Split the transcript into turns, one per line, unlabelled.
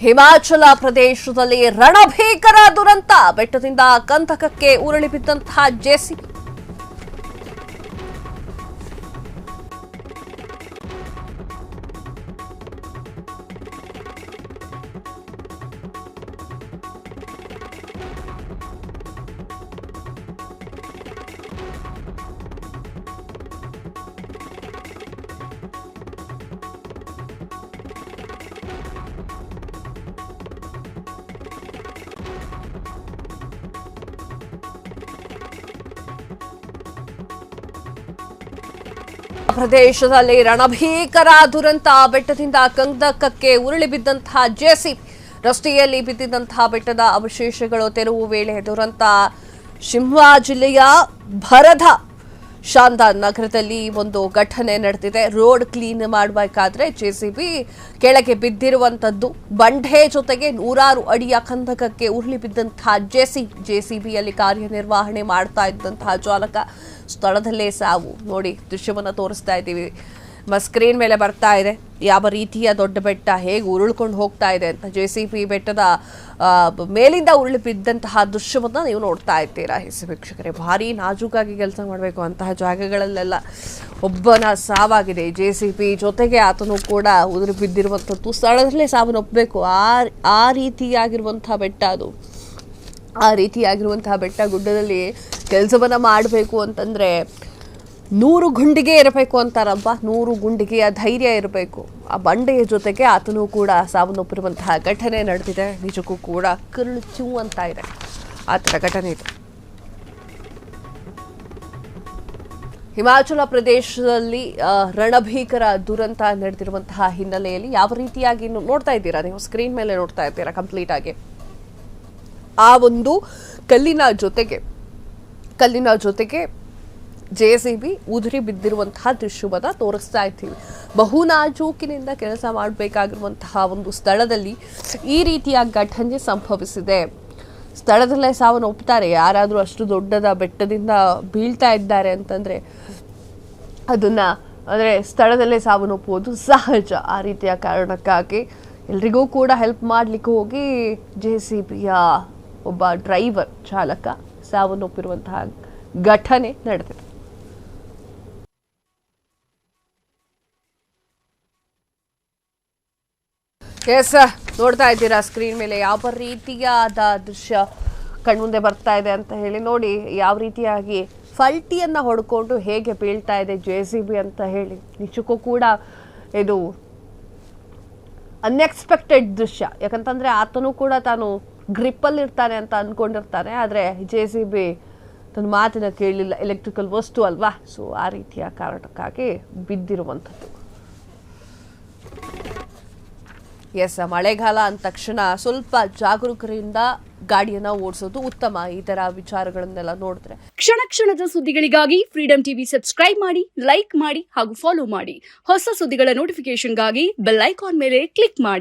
ಹಿಮಾಚಲ ಪ್ರದೇಶದಲ್ಲಿ ರಣಭೀಕರ ದುರಂತ. ಬೆಟ್ಟದಿಂದ ಕಂದಕಕ್ಕೆ ಉರುಳಿ ಬಿದ್ದಂತಹ ಜೆಸಿಬಿ. ಪ್ರದೇಶದಲ್ಲಿ ರಣಭೀಕರ ದುರಂತ. ಬೆಟ್ಟದಿಂದ ಕಂದಕಕ್ಕೆ ಉರುಳಿ ಬಿದ್ದಂತಹ ಜೆಸಿಬಿ. ರಸ್ತೆಯಲ್ಲಿ ಬಿದ್ದಿದ್ದಂತಹ ಬೆಟ್ಟದ ಅವಶೇಷಗಳು ತೆರವು ವೇಳೆ ದುರಂತ. ಶಿಮ್ಲಾ ಜಿಲ್ಲೆಯ ಭರದ ಶಾಂದಾನ್ ನಗರದಲ್ಲಿ ಒಂದು ಘಟನೆ ನಡೆದಿದೆ. ರೋಡ್ ಕ್ಲೀನ್ ಮಾಡಬೇಕಾದ್ರೆ ಜೆಸಿಬಿ ಕೆಳಗೆ ಬಿದ್ದಿರುವಂತದ್ದು. ಬಂಡೆ ಜೊತೆಗೆ 100 ಅಡಿಯ ಕಂದಕಕ್ಕೆ ಉರುಳಿ ಬಿದ್ದಂತಹ ಜೆಸಿಬಿಯಲ್ಲಿ ಕಾರ್ಯನಿರ್ವಹಣೆ ಮಾಡ್ತಾ ಇದ್ದಂತಹ ಚಾಲಕ ಸ್ಥಳದಲ್ಲೇ ಸಾವು. ನೋಡಿ, ದೃಶ್ಯವನ್ನು ತೋರಿಸ್ತಾ ಇದ್ದೀವಿ. ಸ್ಕ್ರೀನ್ ಮೇಲೆ ಬರ್ತಾ ಇದೆ ಯಾವ ರೀತಿಯ ದೊಡ್ಡ ಬೆಟ್ಟ ಹೇಗೆ ಉರುಳ್ಕೊಂಡು ಹೋಗ್ತಾ ಇದೆ ಅಂತ. ಜೆಸಿಬಿ ಬೆಟ್ಟದ ಮೇಲಿಂದ ಉರುಳಿ ಬಿದ್ದಂತಹ ದೃಶ್ಯವನ್ನು ನೀವು ನೋಡ್ತಾ ಇದ್ದೀರಾ. ವೀಕ್ಷಕರೇ, ಭಾರಿ ನಾಜೂಕಾಗಿ ಕೆಲಸ ಮಾಡಬೇಕು ಅಂತಹ ಜಾಗಗಳಲ್ಲೆಲ್ಲ ಒಬ್ಬನ ಸಾವಾಗಿದೆ. ಜೆಸಿಬಿ ಜೊತೆಗೆ ಆತನು ಕೂಡ ಉದುರಿ ಬಿದ್ದಿರುವಂಥದ್ದು. ಸ್ಥಳದಲ್ಲೇ ಸಾವನ್ನಪ್ಪಬೇಕು. ಆ ರೀತಿಯಾಗಿರುವಂತಹ ಬೆಟ್ಟ ಅದು. ಆ ರೀತಿಯಾಗಿರುವಂತಹ ಬೆಟ್ಟ ಗುಡ್ಡದಲ್ಲಿ ಕೆಲಸವನ್ನ ಮಾಡಬೇಕು ಅಂತಂದ್ರೆ 100 ಗುಂಡಿಗೆ ಇರಬೇಕು ಅಂತಾರಪ್ಪ. 100 ಗುಂಡಿಗೆಯ ಧೈರ್ಯ ಇರಬೇಕು. ಆ ಬಂಡೆಯ ಜೊತೆಗೆ ಆತನು ಕೂಡ ಸಾವನ್ನಪ್ಪಿರುವಂತಹ ಘಟನೆ ನಡೆದಿದೆ. ನಿಜಕ್ಕೂ ಕೂಡ ಕರುಳು ಚೂ ಅಂತ ಇದೆ ಆ ಥರ ಘಟನೆ ಇದು. ಹಿಮಾಚಲ ಪ್ರದೇಶದಲ್ಲಿ ರಣಭೀಕರ ದುರಂತ ನಡೆದಿರುವಂತಹ ಹಿನ್ನೆಲೆಯಲ್ಲಿ ಯಾವ ರೀತಿಯಾಗಿ ನೋಡ್ತಾ ಇದ್ದೀರಾ ನೀವು, ಸ್ಕ್ರೀನ್ ಮೇಲೆ ನೋಡ್ತಾ ಇದ್ದೀರಾ ಕಂಪ್ಲೀಟ್ ಆಗಿ. ಆ ಒಂದು ಕಲ್ಲಿನ ಜೊತೆಗೆ ಜೆಸಿಬಿ ಉದುರಿ ಬಿದ್ದಿರುವಂತಹ ದೃಶ್ಯವನ್ನ ತೋರಿಸ್ತಾ ಇದ್ದೀವಿ. ಬಹು ನಾಜೂಕಿನಿಂದ ಕೆಲಸ ಮಾಡಬೇಕಾಗಿರುವಂತಹ ಒಂದು ಸ್ಥಳದಲ್ಲಿ ಈ ರೀತಿಯ ಘಟನೆ ಸಂಭವಿಸಿದೆ. ಸ್ಥಳದಲ್ಲೇ ಸಾವನ್ನಪ್ಪುತ್ತಾರೆ. ಯಾರಾದರೂ ಅಷ್ಟು ದೊಡ್ಡದ ಬೆಟ್ಟದಿಂದ ಬೀಳ್ತಾ ಇದ್ದಾರೆ ಅಂತಂದ್ರೆ ಅಂದರೆ ಸ್ಥಳದಲ್ಲೇ ಸಾವನ್ನಪ್ಪುವುದು ಸಹಜ. ಆ ರೀತಿಯ ಕಾರಣಕ್ಕಾಗಿ ಎಲ್ರಿಗೂ ಕೂಡ ಹೆಲ್ಪ್ ಮಾಡಲಿಕ್ಕೆ ಹೋಗಿ ಜೆಸಿಬಿಯ ಒಬ್ಬ ಡ್ರೈವರ್ ಚಾಲಕ ಸಾವನ್ನಪ್ಪಿರುವಂತಹ ಘಟನೆ ನಡೆದಿದೆ. ಎಸ್, ನೋಡ್ತಾ ಇದ್ದೀರಾ ಸ್ಕ್ರೀನ್ ಮೇಲೆ ಯಾವ ರೀತಿಯಾದ ದೃಶ್ಯ ಕಣ್ಮುಂದೆ ಬರ್ತಾ ಇದೆ ಅಂತ ಹೇಳಿ. ನೋಡಿ ಯಾವ ರೀತಿಯಾಗಿ ಫಲ್ಟಿಯನ್ನ ಹೊಡ್ಕೊಂಡು ಹೇಗೆ ಬೀಳ್ತಾ ಇದೆ ಜೆಸಿಬಿ ಅಂತ ಹೇಳಿ. ನಿಜಕ್ಕೂ ಕೂಡ ಇದು ಅನ್ಎಕ್ಸ್ಪೆಕ್ಟೆಡ್ ದೃಶ್ಯ. ಯಾಕಂತಂದ್ರೆ ಆತನು ಕೂಡ ತಾನು ಗ್ರಿಪ್ಪಲ್ಲಿ ಇರ್ತಾನೆ ಅಂತ ಅಂದ್ಕೊಂಡಿರ್ತಾನೆ. ಆದರೆ ಜೆಸಿಬಿ ತನ್ನ ಮಾತಿನ ಕೇಳಿಲ್ಲ. ಎಲೆಕ್ಟ್ರಿಕಲ್ ವಸ್ತು ಅಲ್ವಾ, ಸೊ ಆ ರೀತಿಯ ಕಾರಣಕ್ಕಾಗಿ ಬಿದ್ದಿರುವಂಥದ್ದು. ಎಸ್, ಮಳೆಗಾಲ ಅಂದ ತಕ್ಷಣ ಸ್ವಲ್ಪ ಜಾಗರೂಕರಿಂದ ಗಾಡಿಯನ್ನ ಓಡಿಸೋದು ಉತ್ತಮ. ಈ ತರ ವಿಚಾರಗಳನ್ನೆಲ್ಲ ನೋಡಿದ್ರೆ
ಕ್ಷಣ ಕ್ಷಣದ ಸುದ್ದಿಗಳಿಗಾಗಿ ಫ್ರೀಡಂ ಟಿವಿ ಸಬ್ಸ್ಕ್ರೈಬ್ ಮಾಡಿ, ಲೈಕ್ ಮಾಡಿ ಹಾಗೂ ಫಾಲೋ ಮಾಡಿ. ಹೊಸ ಸುದ್ದಿಗಳ ನೋಟಿಫಿಕೇಶನ್ಗಾಗಿ ಬೆಲ್ ಐಕಾನ್ ಮೇಲೆ ಕ್ಲಿಕ್ ಮಾಡಿ.